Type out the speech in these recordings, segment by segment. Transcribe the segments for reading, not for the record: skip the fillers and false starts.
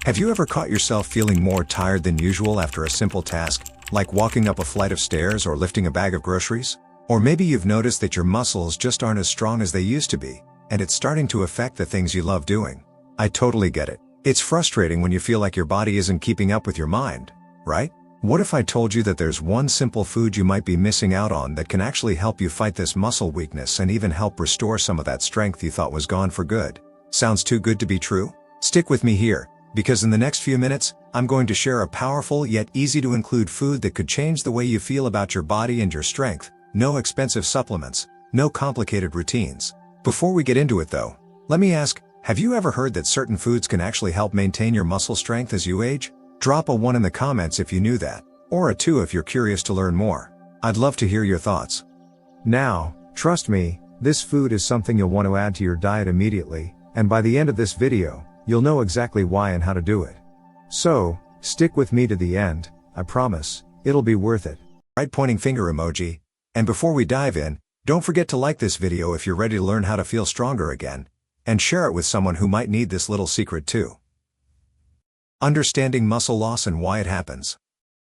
Have you ever caught yourself feeling more tired than usual after a simple task, like walking up a flight of stairs or lifting a bag of groceries? Or maybe you've noticed that your muscles just aren't as strong as they used to be, and it's starting to affect the things you love doing. I totally get it. It's frustrating when you feel like your body isn't keeping up with your mind, right? What if I told you that there's one simple food you might be missing out on that can actually help you fight this muscle weakness and even help restore some of that strength you thought was gone for good? Sounds too good to be true? Stick with me here, because in the next few minutes, I'm going to share a powerful yet easy to include food that could change the way you feel about your body and your strength. No expensive supplements, no complicated routines. Before we get into it though, let me ask, have you ever heard that certain foods can actually help maintain your muscle strength as you age? Drop a 1 in the comments if you knew that, or a 2 if you're curious to learn more. I'd love to hear your thoughts. Now, trust me, this food is something you'll want to add to your diet immediately, and by the end of this video, you'll know exactly why and how to do it. So, stick with me to the end, I promise, it'll be worth it. Right pointing finger emoji. And before we dive in, don't forget to like this video if you're ready to learn how to feel stronger again, and share it with someone who might need this little secret too. Understanding muscle loss and why it happens.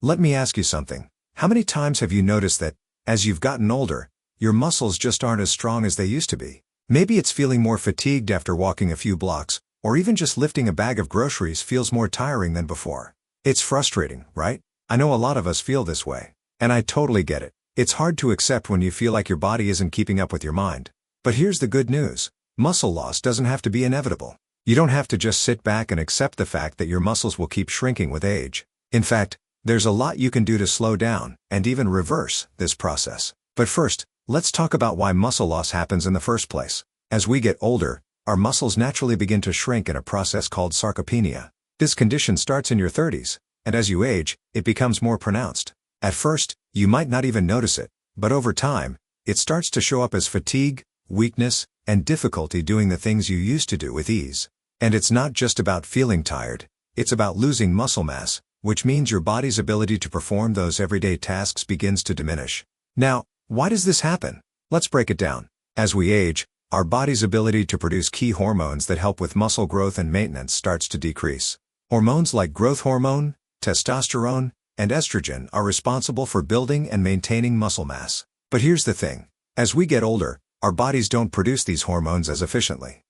Let me ask you something. How many times have you noticed that, as you've gotten older, your muscles just aren't as strong as they used to be? Maybe it's feeling more fatigued after walking a few blocks, or even just lifting a bag of groceries feels more tiring than before. It's frustrating, right? I know a lot of us feel this way. And I totally get it. It's hard to accept when you feel like your body isn't keeping up with your mind. But here's the good news. Muscle loss doesn't have to be inevitable. You don't have to just sit back and accept the fact that your muscles will keep shrinking with age. In fact, there's a lot you can do to slow down, and even reverse, this process. But first, let's talk about why muscle loss happens in the first place. As we get older, our muscles naturally begin to shrink in a process called sarcopenia. This condition starts in your 30s, and as you age, it becomes more pronounced. At first, you might not even notice it, but over time, it starts to show up as fatigue, weakness, and difficulty doing the things you used to do with ease. And it's not just about feeling tired, it's about losing muscle mass, which means your body's ability to perform those everyday tasks begins to diminish. Now, why does this happen? Let's break it down. As we age, our body's ability to produce key hormones that help with muscle growth and maintenance starts to decrease. Hormones like growth hormone, testosterone, and estrogen are responsible for building and maintaining muscle mass. But here's the thing. As we get older, our bodies don't produce these hormones as efficiently.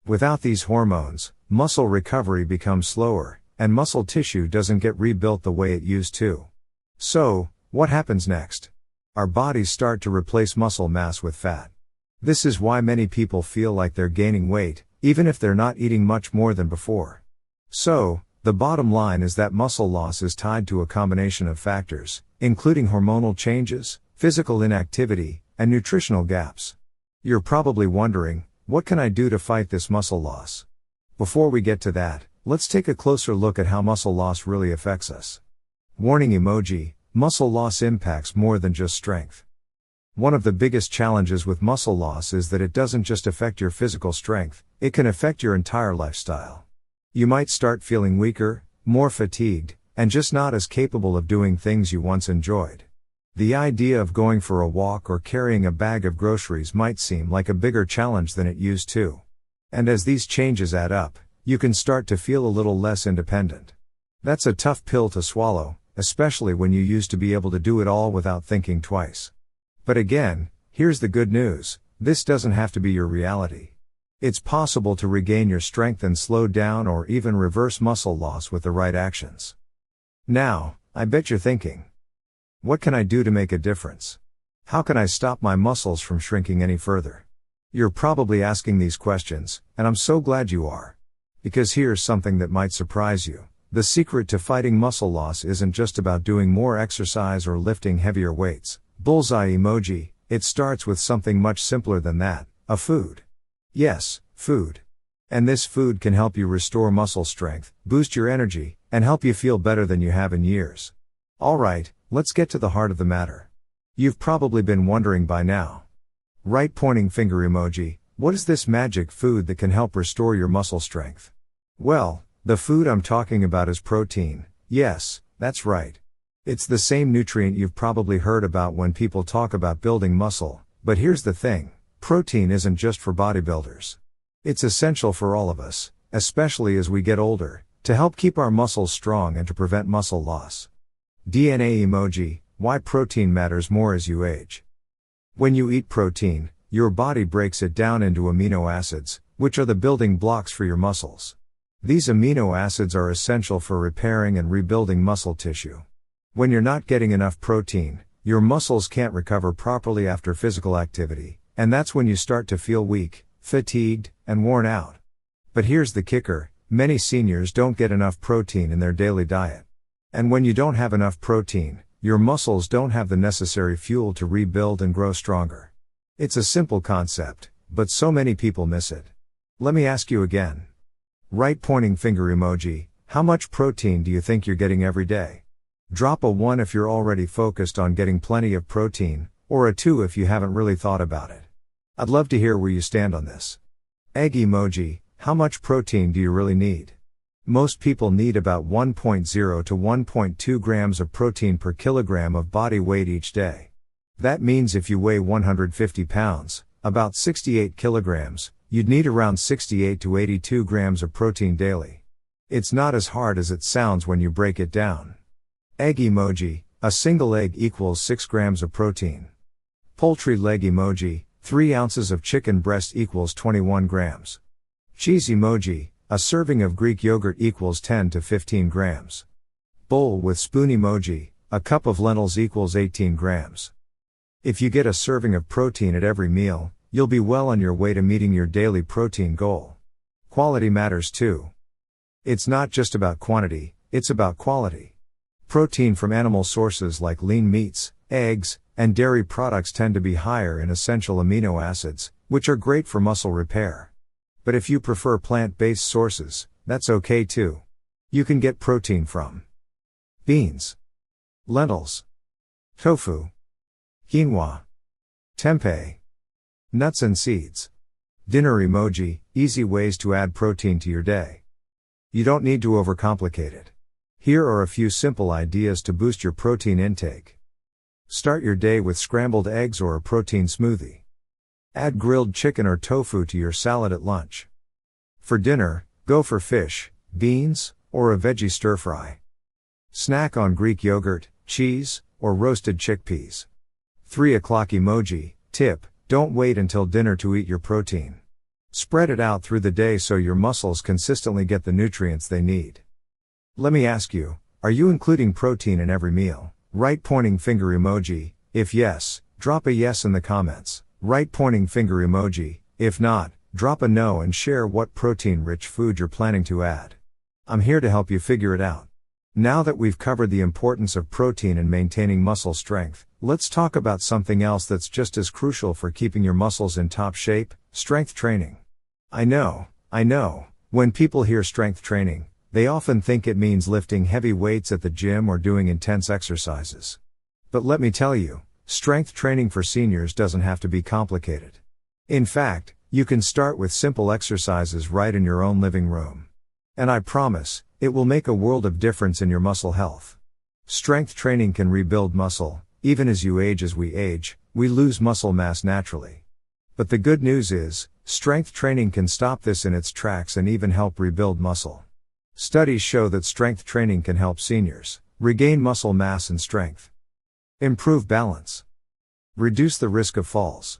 Without these hormones, muscle recovery becomes slower, and muscle tissue doesn't get rebuilt the way it used to. So, what happens next? Our bodies start to replace muscle mass with fat. This is why many people feel like they're gaining weight, even if they're not eating much more than before. So, the bottom line is that muscle loss is tied to a combination of factors, including hormonal changes, physical inactivity, and nutritional gaps. You're probably wondering, what can I do to fight this muscle loss? Before we get to that, let's take a closer look at how muscle loss really affects us. Warning emoji, muscle loss impacts more than just strength. One of the biggest challenges with muscle loss is that it doesn't just affect your physical strength, it can affect your entire lifestyle. You might start feeling weaker, more fatigued, and just not as capable of doing things you once enjoyed. The idea of going for a walk or carrying a bag of groceries might seem like a bigger challenge than it used to. And as these changes add up, you can start to feel a little less independent. That's a tough pill to swallow, especially when you used to be able to do it all without thinking twice. But again, here's the good news, this doesn't have to be your reality. It's possible to regain your strength and slow down or even reverse muscle loss with the right actions. Now, I bet you're thinking, what can I do to make a difference? How can I stop my muscles from shrinking any further? You're probably asking these questions, and I'm so glad you are. Because here's something that might surprise you. The secret to fighting muscle loss isn't just about doing more exercise or lifting heavier weights. Bullseye emoji, it starts with something much simpler than that, a food. Yes, food. And this food can help you restore muscle strength, boost your energy, and help you feel better than you have in years. Alright, let's get to the heart of the matter. You've probably been wondering by now. Right pointing finger emoji, what is this magic food that can help restore your muscle strength? Well, the food I'm talking about is protein. Yes, that's right. It's the same nutrient you've probably heard about when people talk about building muscle, but here's the thing, protein isn't just for bodybuilders. It's essential for all of us, especially as we get older, to help keep our muscles strong and to prevent muscle loss. DNA emoji, why protein matters more as you age. When you eat protein, your body breaks it down into amino acids, which are the building blocks for your muscles. These amino acids are essential for repairing and rebuilding muscle tissue. When you're not getting enough protein, your muscles can't recover properly after physical activity, and that's when you start to feel weak, fatigued, and worn out. But here's the kicker, many seniors don't get enough protein in their daily diet. And when you don't have enough protein, your muscles don't have the necessary fuel to rebuild and grow stronger. It's a simple concept, but so many people miss it. Let me ask you again. Right pointing finger emoji, how much protein do you think you're getting every day? Drop a 1 if you're already focused on getting plenty of protein, or a 2 if you haven't really thought about it. I'd love to hear where you stand on this. Egg emoji, how much protein do you really need? Most people need about 1.0 to 1.2 grams of protein per kilogram of body weight each day. That means if you weigh 150 pounds, about 68 kilograms, you'd need around 68 to 82 grams of protein daily. It's not as hard as it sounds when you break it down. Egg emoji, a single egg equals 6 grams of protein. Poultry leg emoji, 3 ounces of chicken breast equals 21 grams. Cheese emoji, a serving of Greek yogurt equals 10 to 15 grams. Bowl with spoon emoji, a cup of lentils equals 18 grams. If you get a serving of protein at every meal, you'll be well on your way to meeting your daily protein goal. Quality matters too. It's not just about quantity, it's about quality. Protein from animal sources like lean meats, eggs, and dairy products tend to be higher in essential amino acids, which are great for muscle repair. But if you prefer plant-based sources, that's okay too. You can get protein from beans, lentils, tofu, quinoa, tempeh, nuts and seeds. Dinner emoji, easy ways to add protein to your day. You don't need to overcomplicate it. Here are a few simple ideas to boost your protein intake. Start your day with scrambled eggs or a protein smoothie. Add grilled chicken or tofu to your salad at lunch. For dinner, go for fish, beans, or a veggie stir-fry. Snack on Greek yogurt, cheese, or roasted chickpeas. 3 o'clock emoji, tip, don't wait until dinner to eat your protein. Spread it out through the day so your muscles consistently get the nutrients they need. Let me ask you, are you including protein in every meal? Right pointing finger emoji, if yes, drop a yes in the comments. Right pointing finger emoji, if not, drop a no and share what protein-rich food you're planning to add. I'm here to help you figure it out. Now that we've covered the importance of protein in maintaining muscle strength, let's talk about something else that's just as crucial for keeping your muscles in top shape, strength training. I know, when people hear strength training, they often think it means lifting heavy weights at the gym or doing intense exercises. But let me tell you, strength training for seniors doesn't have to be complicated. In fact, you can start with simple exercises right in your own living room. And I promise, it will make a world of difference in your muscle health. Strength training can rebuild muscle. Even as you age, as we age, we lose muscle mass naturally. But the good news is, strength training can stop this in its tracks and even help rebuild muscle. Studies show that strength training can help seniors regain muscle mass and strength, improve balance, reduce the risk of falls.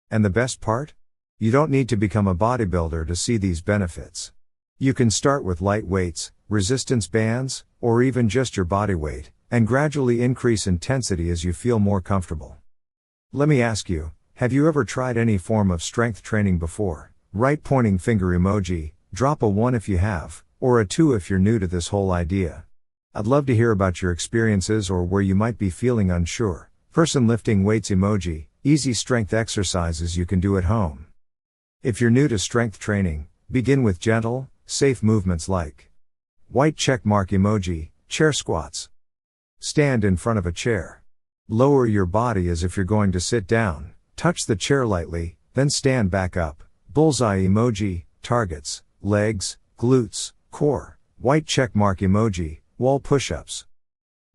And the best part? You don't need to become a bodybuilder to see these benefits. You can start with light weights, resistance bands, or even just your body weight, and gradually increase intensity as you feel more comfortable. Let me ask you, have you ever tried any form of strength training before? Right pointing finger emoji, drop a 1 if you have, or a 2 if you're new to this whole idea. I'd love to hear about your experiences or where you might be feeling unsure. Person lifting weights emoji, easy strength exercises you can do at home. If you're new to strength training, begin with gentle, safe movements like white check mark emoji, chair squats. Stand in front of a chair. Lower your body as if you're going to sit down, touch the chair lightly, then stand back up. Bullseye emoji, targets, legs, glutes, core. White check mark emoji, wall push-ups.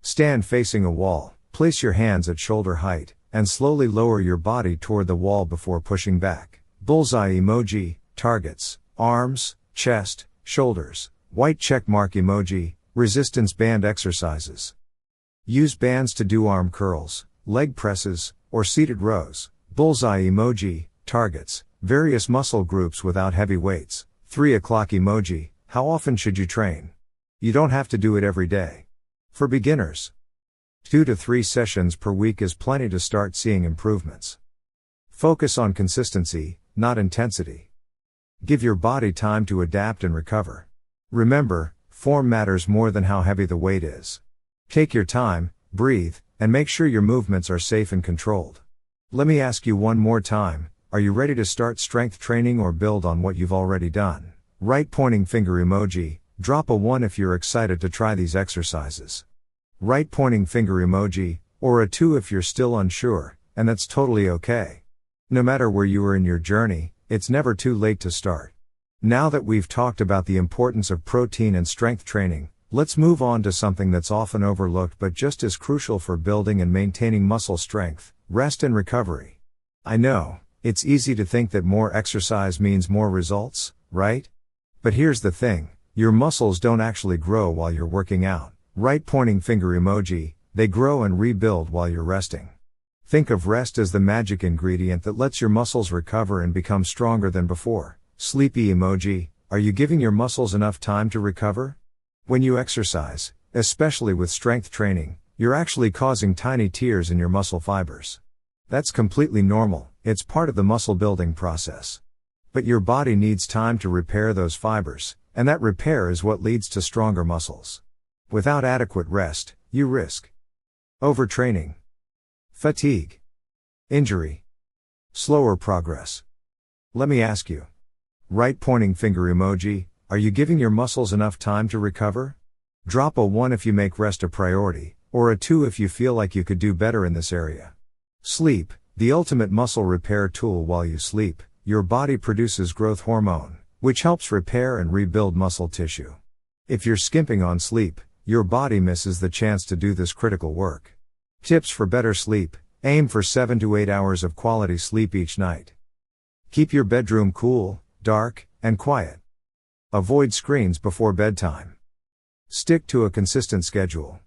Stand facing a wall, place your hands at shoulder height, and slowly lower your body toward the wall before pushing back. Bullseye emoji, targets, arms, chest, shoulders, White check mark emoji, resistance band exercises. Use bands to do arm curls, leg presses, or seated rows. Bullseye emoji, targets, various muscle groups without heavy weights. 3 o'clock emoji, how often should you train? You don't have to do it every day. For beginners, 2 to 3 sessions per week is plenty to start seeing improvements. Focus on consistency, not intensity. Give your body time to adapt and recover. Remember, form matters more than how heavy the weight is. Take your time, breathe, and make sure your movements are safe and controlled. Let me ask you one more time, are you ready to start strength training or build on what you've already done? Right pointing finger emoji, drop a 1 if you're excited to try these exercises. Right pointing finger emoji, or a 2 if you're still unsure, and that's totally okay. No matter where you are in your journey, it's never too late to start. Now that we've talked about the importance of protein and strength training, let's move on to something that's often overlooked but just as crucial for building and maintaining muscle strength: rest and recovery. I know, it's easy to think that more exercise means more results, right? But here's the thing, your muscles don't actually grow while you're working out. Right pointing finger emoji, they grow and rebuild while you're resting. Think of rest as the magic ingredient that lets your muscles recover and become stronger than before. Sleepy emoji, are you giving your muscles enough time to recover? When you exercise, especially with strength training, you're actually causing tiny tears in your muscle fibers. That's completely normal, it's part of the muscle building process. But your body needs time to repair those fibers, and that repair is what leads to stronger muscles. Without adequate rest, you risk overtraining, fatigue, injury, slower progress. Let me ask you. Right pointing finger emoji, are you giving your muscles enough time to recover? Drop a 1 if you make rest a priority, or a 2 if you feel like you could do better in this area. Sleep, the ultimate muscle repair tool. While you sleep, your body produces growth hormone, which helps repair and rebuild muscle tissue. If you're skimping on sleep, your body misses the chance to do this critical work. Tips for better sleep: aim for 7 to 8 hours of quality sleep each night. Keep your bedroom cool, dark, and quiet. Avoid screens before bedtime. Stick to a consistent schedule.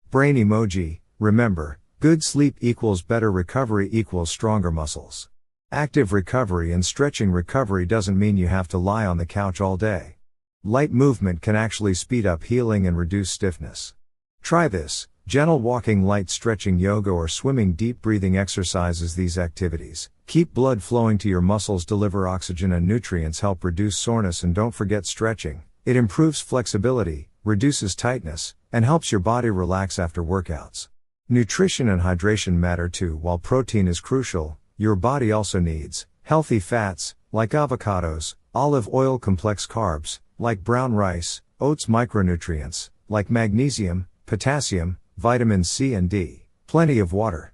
Brain emoji, remember, good sleep equals better recovery equals stronger muscles. Active recovery and stretching recovery doesn't mean you have to lie on the couch all day. Light movement can actually speed up healing and reduce stiffness. Try this: gentle walking, light stretching, yoga, or swimming. Deep breathing exercises. These activities keep blood flowing to your muscles, deliver oxygen and nutrients, help reduce soreness, and don't forget stretching. It improves flexibility, reduces tightness, and helps your body relax after workouts. Nutrition and hydration matter too. While protein is crucial, your body also needs healthy fats, like avocados, olive oil, complex carbs, like brown rice, oats, micronutrients, like magnesium, potassium, vitamins C and D, plenty of water.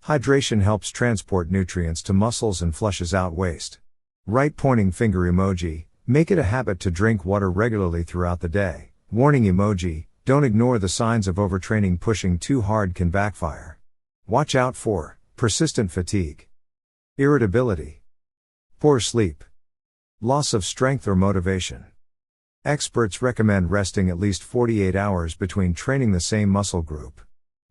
Hydration helps transport nutrients to muscles and flushes out waste. Right pointing finger emoji, make it a habit to drink water regularly throughout the day. Warning emoji, don't ignore the signs of overtraining. Pushing too hard can backfire. Watch out for persistent fatigue, irritability, poor sleep, loss of strength or motivation. Experts recommend resting at least 48 hours between training the same muscle group.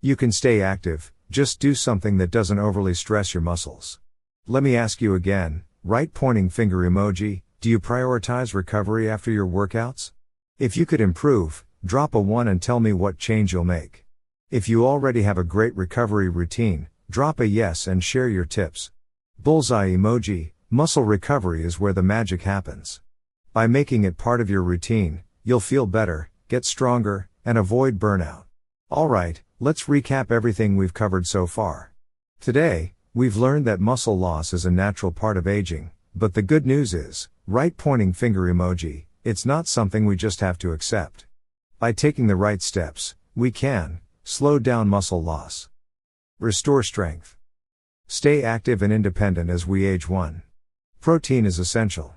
You can stay active, just do something that doesn't overly stress your muscles. Let me ask you again, right pointing finger emoji, do you prioritize recovery after your workouts? If you could improve, drop a 1 and tell me what change you'll make. If you already have a great recovery routine, drop a yes and share your tips. Bullseye emoji, muscle recovery is where the magic happens. By making it part of your routine, you'll feel better, get stronger, and avoid burnout. Alright, let's recap everything we've covered so far. Today, we've learned that muscle loss is a natural part of aging, but the good news is, right pointing finger emoji, it's not something we just have to accept. By taking the right steps, we can slow down muscle loss, restore strength, stay active and independent as we age. 1. Protein is essential.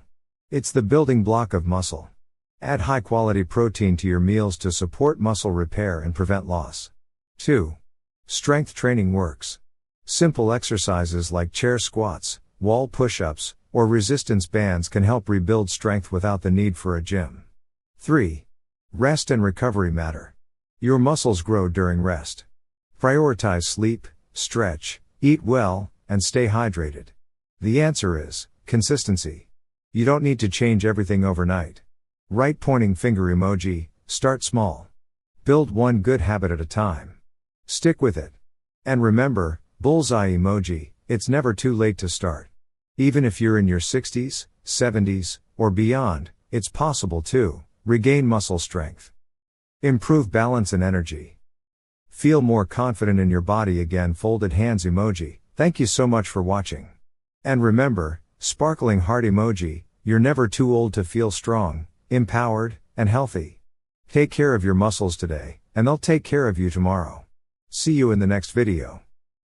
It's the building block of muscle. Add high-quality protein to your meals to support muscle repair and prevent loss. 2. Strength training works. Simple exercises like chair squats, wall push-ups, or resistance bands can help rebuild strength without the need for a gym. 3. Rest and recovery matter. Your muscles grow during rest. Prioritize sleep, stretch, eat well, and stay hydrated. The answer is consistency. You don't need to change everything overnight. Right pointing finger emoji, start small. Build one good habit at a time. Stick with it. And remember, bullseye emoji, it's never too late to start. Even if you're in your 60s, 70s, or beyond, it's possible to regain muscle strength. Improve balance and energy. Feel more confident in your body again. Folded hands emoji. Thank you so much for watching. And remember, sparkling heart emoji, you're never too old to feel strong, empowered, and healthy. Take care of your muscles today, and they'll take care of you tomorrow. See you in the next video.